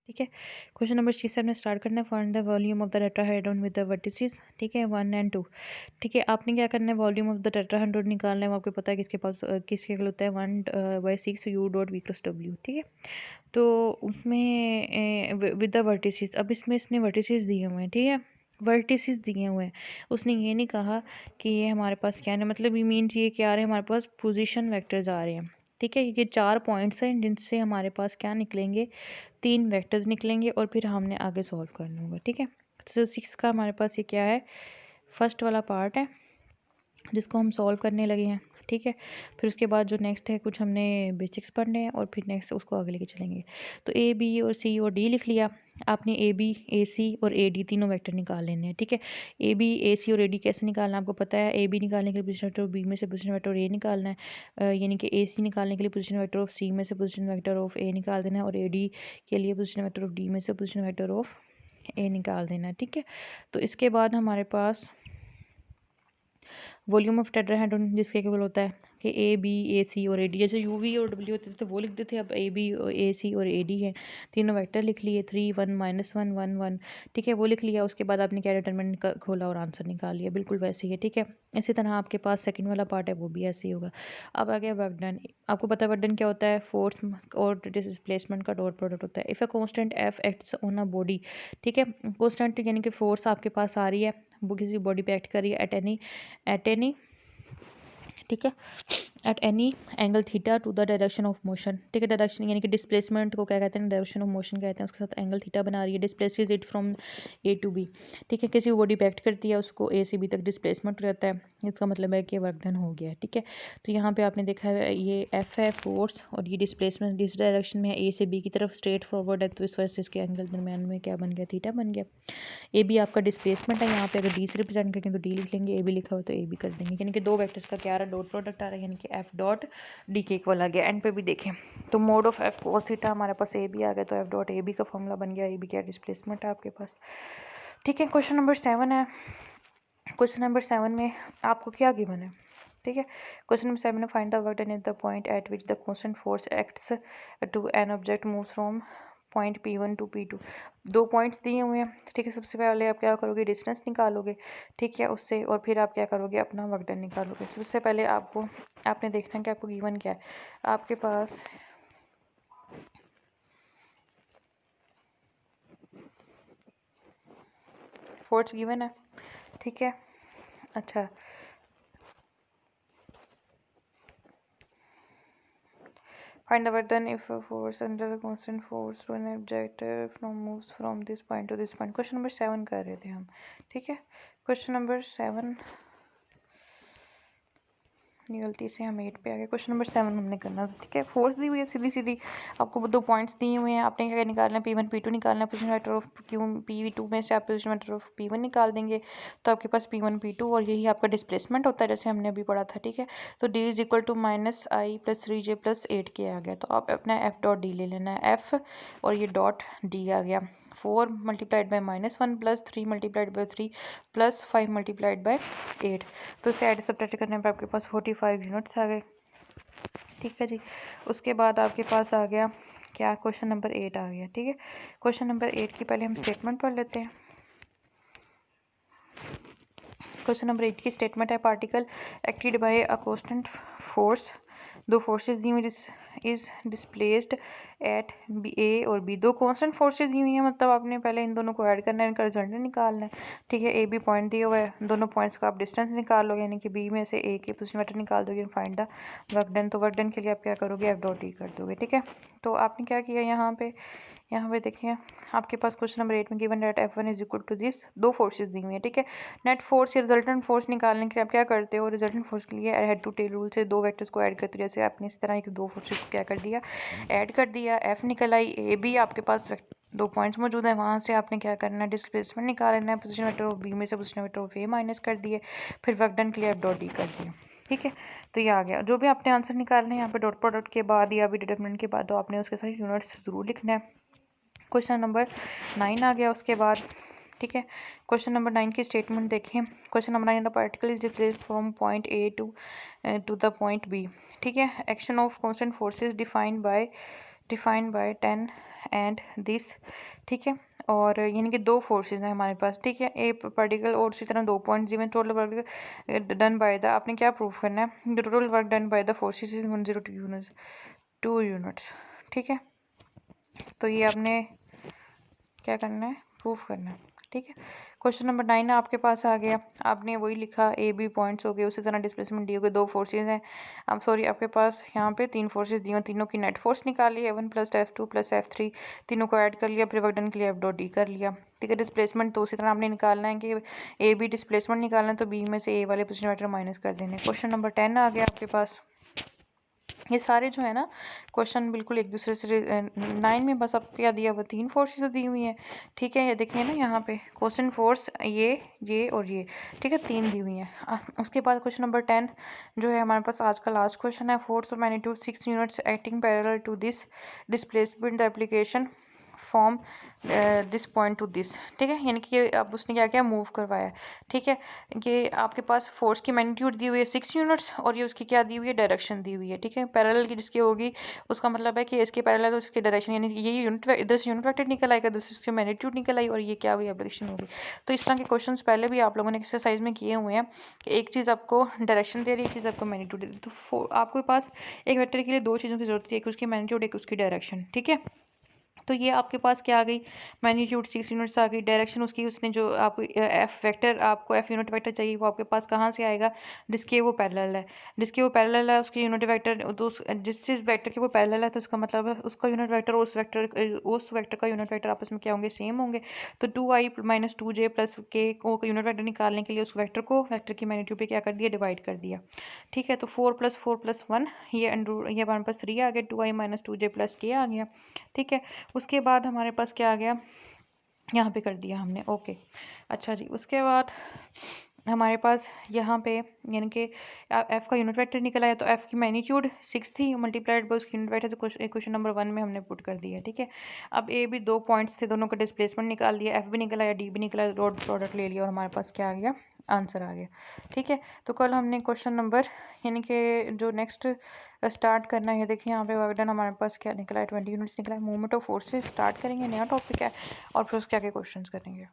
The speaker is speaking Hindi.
ठीक है। क्वेश्चन नंबर 6 से हमने स्टार्ट करना है। Find the volume of the tetrahedron with the vertices. ठीक है, 1 एंड 2। ठीक है, आपने क्या करना है, वॉल्यूम ऑफ द टेट्राहेड्रॉन निकालना है। वो आपको पता है किसके पास किसके इक्वल होता है, 1/6 u डॉट v + w। ठीक है, तो उसमें विद द वर्टिसेस, अब इसमें इसने वर्टिसेस दिए हुए हैं। ठीक है, वर्टिसेस दिए हुए हैं, उसने ये नहीं कहा कि ये हमारे पास क्या है, मतलब ये मीन्स ये क्या आ रहे हैं, हमारे पास पोजीशन वेक्टर्स आ रहे हैं। ठीक है, ये 4 पॉइंट्स हैं जिनसे हमारे पास क्या निकलेंगे, 3 वेक्टर्स निकलेंगे और फिर हमने आगे सॉल्व करना होगा। ठीक है, तो 6 का हमारे पास ये क्या है, फर्स्ट वाला पार्ट है जिसको हम सॉल्व करने लगे हैं। ठीक है, फिर उसके बाद जो नेक्स्ट है, कुछ हमने बेसिक्स पढ़ने हैं और फिर नेक्स्ट उसको आगे लेके चलेंगे। तो ए बी और सी और डी लिख लिया आपने। ए बी, ए सी और ए डी तीनों वेक्टर निकाल लेने हैं। ठीक है, ए बी, ए सी और ए डी कैसे निकालना है आपको पता है। ए बी निकालने के लिए पोजीशन वेक्टर बी में से पोजीशन वेक्टर ए निकालना है, यानी कि ए सी निकालने के लिए पोजीशन वेक्टर ऑफ सी में से पोजीशन वेक्टर ऑफ ए निकाल देना है, और ए डी के लिए पोजीशन वेक्टर ऑफ डी में से पोजीशन वेक्टर ऑफ ए निकाल देना है। ठीक है, तो इसके बाद हमारे पास वॉल्यूम ऑफ टेट्राहेड्रॉन जिसके इक्वल होता है कि ए बी, ए सी और ए डी। जैसे यू वी और डब्ल्यू होते थे तो वो लिखते थे, अब ए बी, ए सी और ए डी है, तीनों वेक्टर लिख लिए। 3 1 -1 1 1। ठीक है, वो लिख लिया। उसके बाद आपने क्या डिटरमिनेंट खोला और आंसर निकाल लिया, बिल्कुल वैसे ही है। ठीक है, इसी तरह आपके पास सेकंड वाला पार्ट है वो भी ऐसे ही होगा। अब आ गया वर्क डन। आपको पता है वर्क डन क्या होता है, फोर्स और डिस्प्लेसमेंट का डॉट प्रोडक्ट होता है। If a constant F acts on a body. ठीक है, कांस्टेंट यानी कि फोर्स आपके पास आ रही है, वो किसी बॉडी पे एक्ट कर रही है एट एनी ठीक है, at any angle theta two the direction of motion. ठीक है, डायरेक्शन यानी कि डिस्प्लेसमेंट को क्या कहते हैं, डायरेक्शन ऑफ मोशन कहते हैं, उसके साथ एंगल थीटा बना रही है। Displaces it from A to B. ठीक है, किसी बॉडी पे एक्ट करती है, उसको ए से बी तक डिस्प्लेसमेंट रहता है, इसका मतलब है कि वर्क डन हो गया है। ठीक है, तो यहाँ पे आपने देखा है ये एफ है फोर्स, और ये डिस्प्लेसमेंट जिस डायरेक्शन में ए से बी की तरफ स्ट्रेट फॉरवर्ड है, तो इस वजह से इसके एंगल दरमियान में क्या बन गया, थीटा बन गया। ए बी आपका डिस्प्लेसमेंट है, यहाँ पे अगर डी से रिप्रेजेंट करेंगे तो डी लिख लेंगे, ए बी लिखा हो तो ए बी कर देंगे, यानी कि दो वेक्टर्स का क्या आ रहा है, डॉट प्रोडक्ट आ रहा है, यानी कि एफ डॉट डी के इक्वल आ गया। एंड पे भी देखें तो mode of F cos theta हमारे पास ए बी आ गया, तो एफ डॉट ए बी का फॉर्मूला बन गया। ए बी क्या डिस्प्लेसमेंट है आपके पास। ठीक है, क्वेश्चन नंबर 7 है। क्वेश्चन नंबर 7 में आपको क्या गिवन है। ठीक है, क्वेश्चन नंबर 7 में find the work done at the point at which the constant force acts to an object moves from point P1 to P2। 2 points दिए हुए हैं। ठीक है, सबसे पहले आप क्या करोगे, डिस्टेंस निकालोगे। ठीक है, उससे और फिर आप क्या करोगे, अपना वर्क डन निकालोगे। सबसे पहले आपने देखना है कि आपको गिवन क्या है। आपके पास फोर्स गिवन है। ठीक है, अच्छा, find the work done if a force under a constant force to an object moves from this point to this point। Question number 7 कर रहे थे हम। ठीक है, क्वेश्चन नंबर 7 गलती से हम 8 पे आ गए। क्वेश्चन नंबर 7 हमने करना था। ठीक है, फोर्स दी हुई है सीधी सीधी, आपको 2 पॉइंट्स दिए हुए हैं, आपने क्या निकालना है, P1 P2 निकालना है। पोजीशन वेक्टर ऑफ P2 में से आप पोजीशन वेक्टर ऑफ P1 निकाल देंगे, तो आपके पास P1 P2 और यही आपका डिस्प्लेसमेंट होता है, जैसे हमने अभी पढ़ा था। ठीक है, तो D is equal to -I + 3J + 8K आ गया, तो आप अपना F डॉट डी ले लेना है, F और ये डॉट D आ गया। 4 × -1 + 3 × 3 + 5 × 8, तो इसे ऐड सब्ट्रैक्ट करने पर आपके पास 45 यूनिट्स आ गए। ठीक है जी, उसके बाद आपके पास आ गया क्या, क्वेश्चन नंबर 8 आ गया। ठीक है, क्वेश्चन नंबर 8 की पहले हम स्टेटमेंट पढ़ लेते हैं। क्वेश्चन नंबर 8 की स्टेटमेंट है, particle acted by a constant force. 2 forces दी हुई इज डिस्प्लेस्ड एट ए और बी। 2 कांस्टेंट फोर्सेस दी हुई हैं, मतलब आपने पहले इन दोनों को ऐड करना है, इनका रिजल्ट निकालना है। ठीक है, ए बी पॉइंट दिया हुआ है, दोनों पॉइंट्स का आप डिस्टेंस निकाल लोगे, यानी कि बी में से ए के पोजीशन वेक्टर निकाल दोगे। फाइंड द वर्क डन, तो वर्क डन के लिए आप क्या करोगे, एफ डॉट डी कर दोगे। ठीक है, तो आपने क्या किया यहाँ पे देखिए, आपके पास क्वेश्चन नंबर 8 में given that F1 is equal to this, 2 forces दी हुई है। ठीक है, नेट फोर्स या रिजल्टेंट फोर्स निकालने के लिए आप क्या करते हो, रिजल्टेंट फोर्स के लिए हेड टू टेल रूल से 2 वेक्टर्स को ऐड करते हो। जैसे आपने इस तरह एक 2 फोर्सेज को क्या कर दिया, ऐड कर दिया, F निकल आई। ए बी आपके पास 2 पॉइंट्स मौजूद है, वहाँ से आपने क्या करना है, डिस्प्लेसमेंट निकालना है। पोजीशन वेक्टर ऑफ बी में से position vector of A minus कर दिए, फिर वर्क डन के लिए F डॉट डी कर दिया। ठीक है, तो ये आ गया। जो भी आपने आंसर निकालना है यहाँ पे डॉट प्रोडक्ट के बाद या भी डिटरमिनेंट के बाद, तो आपने उसके साथ यूनिट्स जरूर लिखना है। क्वेश्चन नंबर 9 आ गया उसके बाद। ठीक है, क्वेश्चन नंबर 9 की स्टेटमेंट देखें। Question number 9, the particle is displaced from point A to the point B. ठीक है, action of constant forces defined by 10 and this, ठीक है। और यानी कि दो फोर्सेस हैं हमारे पास, ठीक है, ए पार्टिकल और इसी तरह 2 पॉइंट्स जिसमें total work done by the, आपने क्या प्रूफ करना है, total work done by the forces is 102 units, ठीक है। तो ये आपने क्या करना है, प्रूफ करना है, ठीक है। क्वेश्चन नंबर 9 आपके पास आ गया, आपने वही लिखा, ए बी पॉइंट्स हो गए, उसी तरह डिस्प्लेसमेंट डी हो गए, दो फोर्सेज हैं, अब सॉरी आपके पास यहाँ पे 3 फोर्सेज दी हैं, तीनों की नेट फोर्स निकाली, F1 + F2 + F3, तीनों को ऐड कर लिया, फिर वर्क डन के लिए F.D कर लिया, ठीक है। डिस्प्लेसमेंट तो उसी तरह आपने निकालना है कि ए बी डिस्प्लेसमेंट निकालना है, तो बी में से ए वाले पोजीशन वेक्टर माइनस कर देने। क्वेश्चन नंबर 10 आ गया आपके पास। ये सारे जो है ना क्वेश्चन बिल्कुल एक दूसरे से 9 में बस आपको क्या दिया हुआ, 3 फोर्सेस दी हुई हैं, ठीक है। ये देखिए ना यहाँ पे क्वेश्चन फोर्स ये और ये, ठीक है, 3 दी हुई हैं। उसके बाद क्वेश्चन नंबर 10 जो है हमारे पास आज का लास्ट क्वेश्चन है, force of magnitude 6 units acting parallel to this displacement the application form this point to this, ठीक है। यानी कि अब उसने क्या किया, मूव करवाया, ठीक है। कि आपके पास फोर्स की मैग्नीट्यूड दी हुई है 6 यूनिट्स और ये उसकी क्या दी हुई है, डायरेक्शन दी हुई है, ठीक है। पैरेलल की जिसकी होगी उसका मतलब है कि इसके पैरेलल तो इसकी डायरेक्शन, यानी ये यूनिट इधर से यूनिट वेक्टर निकल आएगा, इधर से इसकी मैग्नीट्यूड निकल आई और ये क्या हुई, एप्लीकेशन होगी। तो इस तरह के क्वेश्चन पहले भी आप लोगों ने एक्सरसाइज में किए हुए हैं कि एक चीज़ आपको डायरेक्शन दे रही है, एक चीज़ आपको मैग्नीट्यूड दे रही है, तो आपके पास एक वेक्टर के लिए दो चीज़ों की जरूरत है, एक उसकी मैग्नीट्यूड, एक उसकी डायरेक्शन, ठीक है। तो ये आपके पास क्या आ गई, मैग्नीट्यूड 6 यूनिट्स आ गई, डायरेक्शन उसकी उसने जो आप एफ वेक्टर, आपको एफ यूनिट वेक्टर चाहिए वो आपके पास कहाँ से आएगा, जिसके वो पैरेलल है, जिसके वो पैरेलल है उसकी यूनिट वेक्टर, तो जिस वेक्टर के वो पैरेलल है तो उसका मतलब है उसका यूनिट वेक्टर उस वेक्टर का यूनिट वेक्टर आपस में क्या होंगे, सेम होंगे। तो 2i - 2j + k को यूनिट वेक्टर निकालने के लिए उस वेक्टर को वेक्टर की मैग्नीट्यूड पे क्या कर दिया, डिवाइड कर दिया, ठीक है। तो 4 + 4 + 1 ये 1 + 3 आ गया, 2i - 2j + k आ गया, ठीक है। उसके बाद हमारे पास क्या आ गया, यहाँ पे कर दिया हमने, ओके। अच्छा जी, उसके बाद हमारे पास यहाँ पे यानी कि एफ़ का यूनिट वेक्टर निकल आया, तो एफ़ की मैग्नीट्यूड 6 थी, मल्टीप्लाइड बाय उसकी यूनिट वेक्टर, तो क्वेश्चन नंबर 1 में हमने पुट कर दिया, ठीक है। अब ए बी दो पॉइंट्स थे, दोनों का डिस्प्लेसमेंट निकाल दिया, एफ भी निकल आया, डी भी निकला, डॉट प्रोडक्ट ले लिया और हमारे पास क्या आ गया, आंसर आ गया, ठीक है। तो कल हमने क्वेश्चन नंबर यानी कि जो नेक्स्ट स्टार्ट करना है, देखिए यहाँ पे वर्क डन हमारे पास क्या निकला है, 20 यूनिट्स निकला है। मूवमेंट ऑफ फोर्सेस स्टार्ट करेंगे, नया टॉपिक है, और फिर उसके आगे क्वेश्चंस करेंगे।